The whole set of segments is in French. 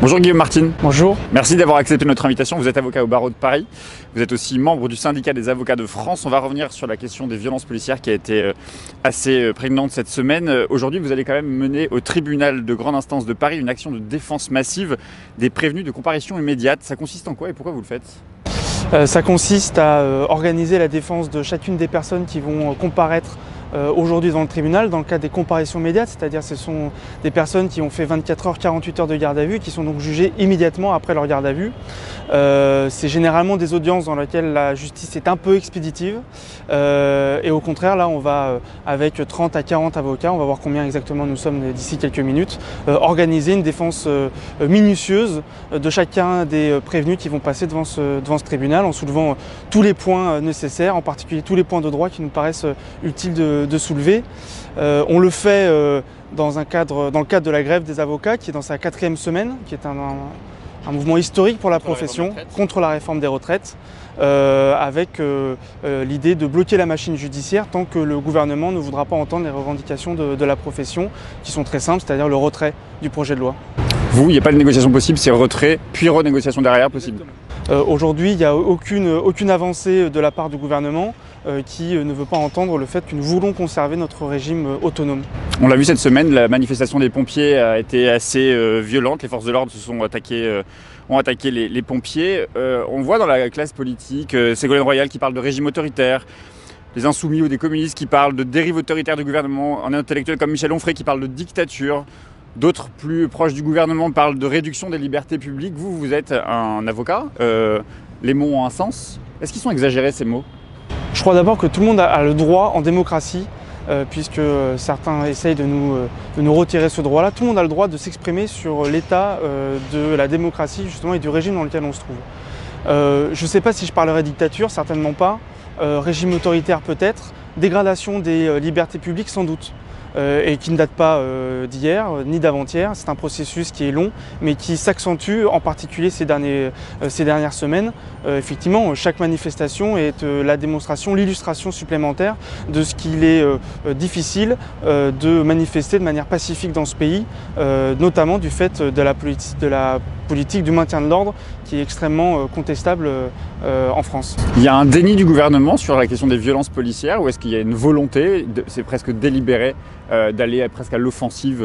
Bonjour Guillaume Martin. Bonjour. Merci d'avoir accepté notre invitation. Vous êtes avocat au barreau de Paris. Vous êtes aussi membre du syndicat des avocats de France. On va revenir sur la question des violences policières qui a été assez prégnante cette semaine. Aujourd'hui, vous allez quand même mener au tribunal de grande instance de Paris une action de défense massive des prévenus de comparution immédiate. Ça consiste en quoi et pourquoi vous le faites ? Ça consiste à organiser la défense de chacune des personnes qui vont comparaître aujourd'hui devant le tribunal dans le cadre des comparutions immédiates, c'est-à-dire ce sont des personnes qui ont fait 24 heures, 48 heures de garde à vue, qui sont donc jugées immédiatement après leur garde à vue. C'est généralement des audiences dans lesquelles la justice est un peu expéditive et au contraire là on va avec 30 à 40 avocats, on va voir combien exactement nous sommes d'ici quelques minutes, organiser une défense minutieuse de chacun des prévenus qui vont passer devant ce tribunal en soulevant tous les points nécessaires, en particulier tous les points de droit qui nous paraissent utiles de soulever. On le fait dans le cadre de la grève des avocats qui est dans sa 4e semaine, qui est un mouvement historique pour la profession contre la réforme des retraites, avec l'idée de bloquer la machine judiciaire tant que le gouvernement ne voudra pas entendre les revendications de la profession qui sont très simples, c'est-à-dire le retrait du projet de loi. Vous, il n'y a pas de négociation possible, c'est retrait puis renégociation derrière possible. Aujourd'hui, il n'y a aucune avancée de la part du gouvernement qui ne veut pas entendre le fait que nous voulons conserver notre régime autonome. On l'a vu cette semaine, la manifestation des pompiers a été assez violente. Les forces de l'ordre ont attaqué les pompiers. On voit dans la classe politique Ségolène Royal qui parle de régime autoritaire, les insoumis ou des communistes qui parlent de dérive autoritaire du gouvernement, un intellectuel comme Michel Onfray qui parle de dictature. D'autres plus proches du gouvernement parlent de réduction des libertés publiques. Vous êtes un avocat. Les mots ont un sens. Est-ce qu'ils sont exagérés ces mots ? Je crois d'abord que tout le monde a le droit en démocratie, puisque certains essayent de nous retirer ce droit-là. Tout le monde a le droit de s'exprimer sur l'état de la démocratie justement et du régime dans lequel on se trouve. Je ne sais pas si je parlerai dictature, certainement pas. Régime autoritaire peut-être. Dégradation des libertés publiques sans doute. Et qui ne date pas d'hier ni d'avant-hier. C'est un processus qui est long, mais qui s'accentue en particulier ces dernières semaines. Effectivement, chaque manifestation est la démonstration, l'illustration supplémentaire de ce qu'il est difficile de manifester de manière pacifique dans ce pays, notamment du fait de la politique du maintien de l'ordre qui est extrêmement contestable en France. Il y a un déni du gouvernement sur la question des violences policières ou est-ce qu'il y a une volonté, c'est presque délibéré, d'aller presque à l'offensive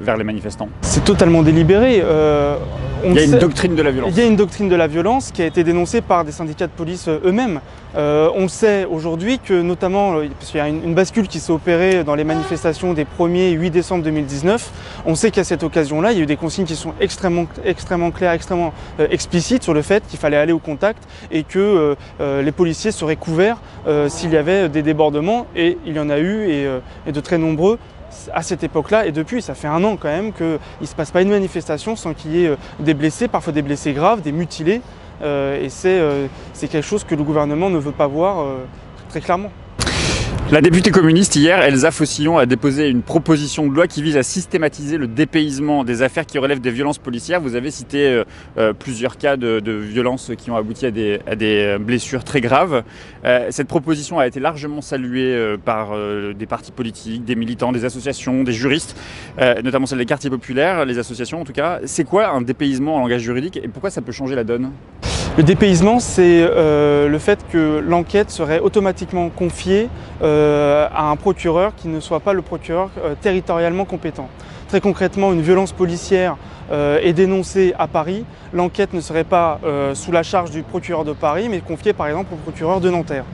vers les manifestants? C'est totalement délibéré. Il y a une doctrine de la violence. Il y a une doctrine de la violence qui a été dénoncée par des syndicats de police eux-mêmes. On sait aujourd'hui que notamment, parce qu'il y a une bascule qui s'est opérée dans les manifestations des 1er et 8 décembre 2019, on sait qu'à cette occasion-là, il y a eu des consignes qui sont extrêmement claires, extrêmement explicites sur le fait qu'il fallait aller au contact et que les policiers seraient couverts s'il y avait des débordements, et il y en a eu et de très nombreux à cette époque-là, et depuis, ça fait un an quand même qu'il ne se passe pas une manifestation sans qu'il y ait des blessés, parfois des blessés graves, des mutilés, et c'est quelque chose que le gouvernement ne veut pas voir très clairement. La députée communiste hier, Elsa Fossillon, a déposé une proposition de loi qui vise à systématiser le dépaysement des affaires qui relèvent des violences policières. Vous avez cité plusieurs cas de violences qui ont abouti à des blessures très graves. Cette proposition a été largement saluée par des partis politiques, des militants, des associations, des juristes, notamment celles des quartiers populaires, les associations en tout cas. C'est quoi un dépaysement en langage juridique et pourquoi ça peut changer la donne ? Le dépaysement, c'est le fait que l'enquête serait automatiquement confiée à un procureur qui ne soit pas le procureur territorialement compétent. Très concrètement, une violence policière est dénoncée à Paris, l'enquête ne serait pas sous la charge du procureur de Paris, mais confiée par exemple au procureur de Nanterre.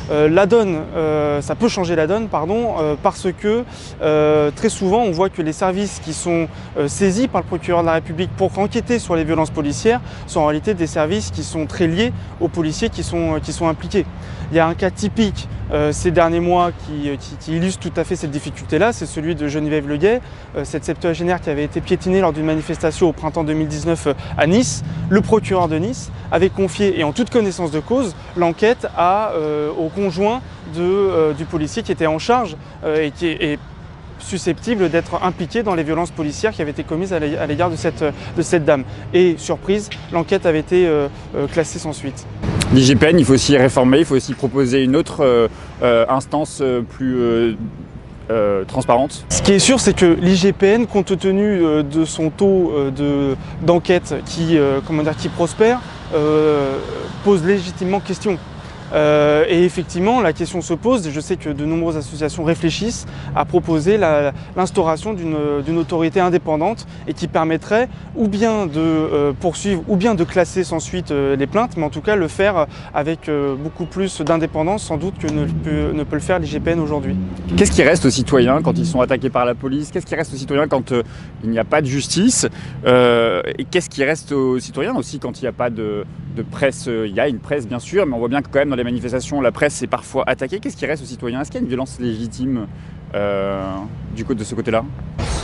Ça peut changer la donne, parce que très souvent on voit que les services qui sont saisis par le procureur de la République pour enquêter sur les violences policières sont en réalité des services qui sont très liés aux policiers qui sont impliqués. Il y a un cas typique ces derniers mois qui illustre tout à fait cette difficulté-là, c'est celui de Geneviève Leguet, cette septuagénaire qui avait été piétinée lors d'une manifestation au printemps 2019 à Nice. Le procureur de Nice avait confié, et en toute connaissance de cause, l'enquête au conjoint du policier qui était en charge et qui est susceptible d'être impliqué dans les violences policières qui avaient été commises à l'égard de cette dame. Et surprise, l'enquête avait été classée sans suite. L'IGPN, il faut aussi réformer, il faut aussi proposer une autre instance plus transparente. Ce qui est sûr, c'est que l'IGPN, compte tenu de son taux d'enquête qui prospère, pose légitimement question. Et effectivement, la question se pose, et je sais que de nombreuses associations réfléchissent à proposer l'instauration d'une autorité indépendante et qui permettrait ou bien de poursuivre ou bien de classer sans suite les plaintes, mais en tout cas le faire avec beaucoup plus d'indépendance sans doute que ne peut le faire l'IGPN aujourd'hui. Qu'est-ce qui reste aux citoyens quand ils sont attaqués par la police? Qu'est-ce qui reste aux citoyens quand il n'y a pas de justice? Et qu'est-ce qui reste aux citoyens aussi quand il n'y a pas de presse? Il y a une presse bien sûr, mais on voit bien que quand même dans les manifestations, la presse est parfois attaquée. Qu'est-ce qui reste aux citoyens? Est-ce qu'il y a une violence légitime de ce côté-là?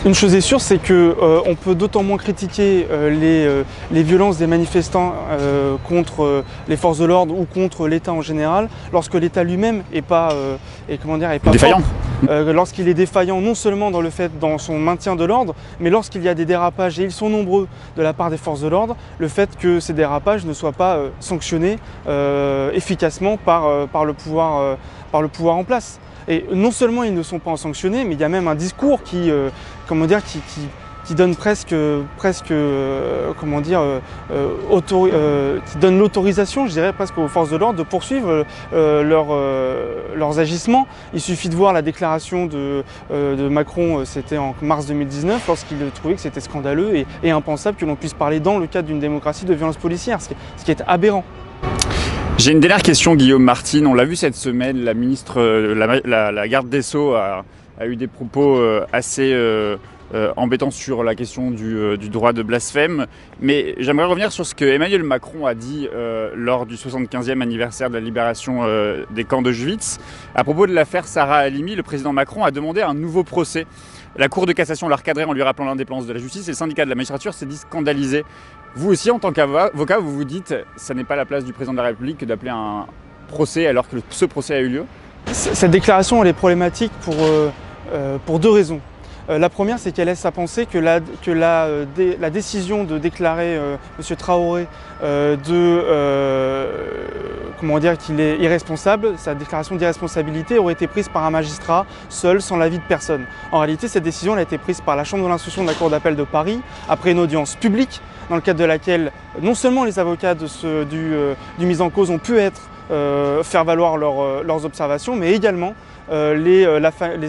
Une chose est sûre, c'est qu'on peut d'autant moins critiquer les violences des manifestants contre les forces de l'ordre ou contre l'État en général, lorsque l'État lui-même n'est pas, défaillant. Lorsqu'il est défaillant non seulement dans son maintien de l'ordre, mais lorsqu'il y a des dérapages, et ils sont nombreux de la part des forces de l'ordre, le fait que ces dérapages ne soient pas sanctionnés efficacement par le pouvoir en place. Et non seulement ils ne sont pas sanctionnés, mais il y a même un discours qui donne qui donne l'autorisation, je dirais presque aux forces de l'ordre de poursuivre leurs agissements. Il suffit de voir la déclaration de Macron, c'était en mars 2019, lorsqu'il trouvait que c'était scandaleux et impensable que l'on puisse parler dans le cadre d'une démocratie de violence policière, ce qui est aberrant. J'ai une dernière question, Guillaume Martin. On l'a vu cette semaine, la ministre, la garde des Sceaux a eu des propos assez embêtants sur la question du droit de blasphème. Mais j'aimerais revenir sur ce que Emmanuel Macron a dit lors du 75e anniversaire de la libération des camps d'Auschwitz. À propos de l'affaire Sarah Halimi, le président Macron a demandé un nouveau procès. La Cour de cassation l'a recadré en lui rappelant l'indépendance de la justice et le syndicat de la magistrature s'est dit scandalisé. Vous aussi, en tant qu'avocat, vous vous dites que ça n'est pas la place du président de la République que d'appeler un procès alors que ce procès a eu lieu? Cette déclaration elle est problématique pour deux raisons. La première, c'est qu'elle laisse à penser que la décision de déclarer M. Traoré qu'il est irresponsable, sa déclaration d'irresponsabilité aurait été prise par un magistrat seul, sans l'avis de personne. En réalité, cette décision a été prise par la Chambre de l'instruction de la Cour d'appel de Paris, après une audience publique, dans le cadre de laquelle non seulement les avocats du mis en cause ont pu faire valoir leurs observations, mais également les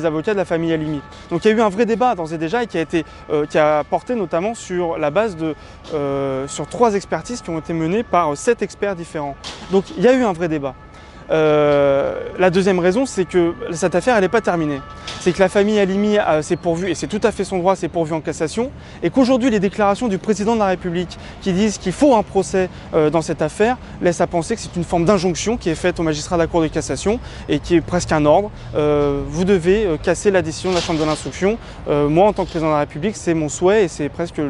avocats de la famille Halimi. Donc il y a eu un vrai débat d'ores et déjà et qui a porté notamment sur la base sur 3 expertises qui ont été menées par 7 experts différents. Donc il y a eu un vrai débat. La deuxième raison, c'est que cette affaire, elle n'est pas terminée. C'est que la famille Halimi s'est pourvue, et c'est tout à fait son droit, s'est pourvue en cassation, et qu'aujourd'hui les déclarations du président de la République qui disent qu'il faut un procès dans cette affaire laissent à penser que c'est une forme d'injonction qui est faite aux magistrats de la Cour de cassation et qui est presque un ordre. Vous devez casser la décision de la Chambre de l'instruction. Moi, en tant que président de la République, c'est mon souhait et c'est presque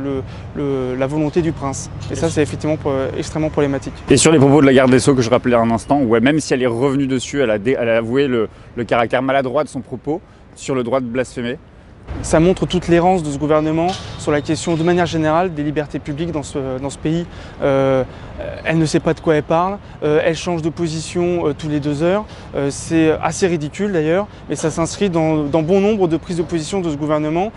la volonté du prince. Et ça, c'est effectivement extrêmement problématique. Et sur les propos de la garde des Sceaux que je rappelais à un instant, ouais, même si elle est revenue dessus, elle a avoué le caractère maladroit de son propos sur le droit de blasphémer. Ça montre toute l'errance de ce gouvernement sur la question, de manière générale, des libertés publiques dans ce pays. Elle ne sait pas de quoi elle parle, elle change de position tous les 2 heures. C'est assez ridicule d'ailleurs, mais ça s'inscrit dans bon nombre de prises de position de ce gouvernement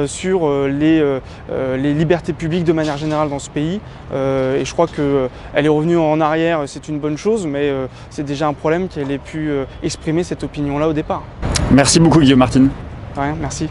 sur les libertés publiques de manière générale dans ce pays. Et je crois qu'elle est revenue en arrière, c'est une bonne chose, mais c'est déjà un problème qu'elle ait pu exprimer cette opinion-là au départ. Merci beaucoup Guillaume Martin. De rien, merci.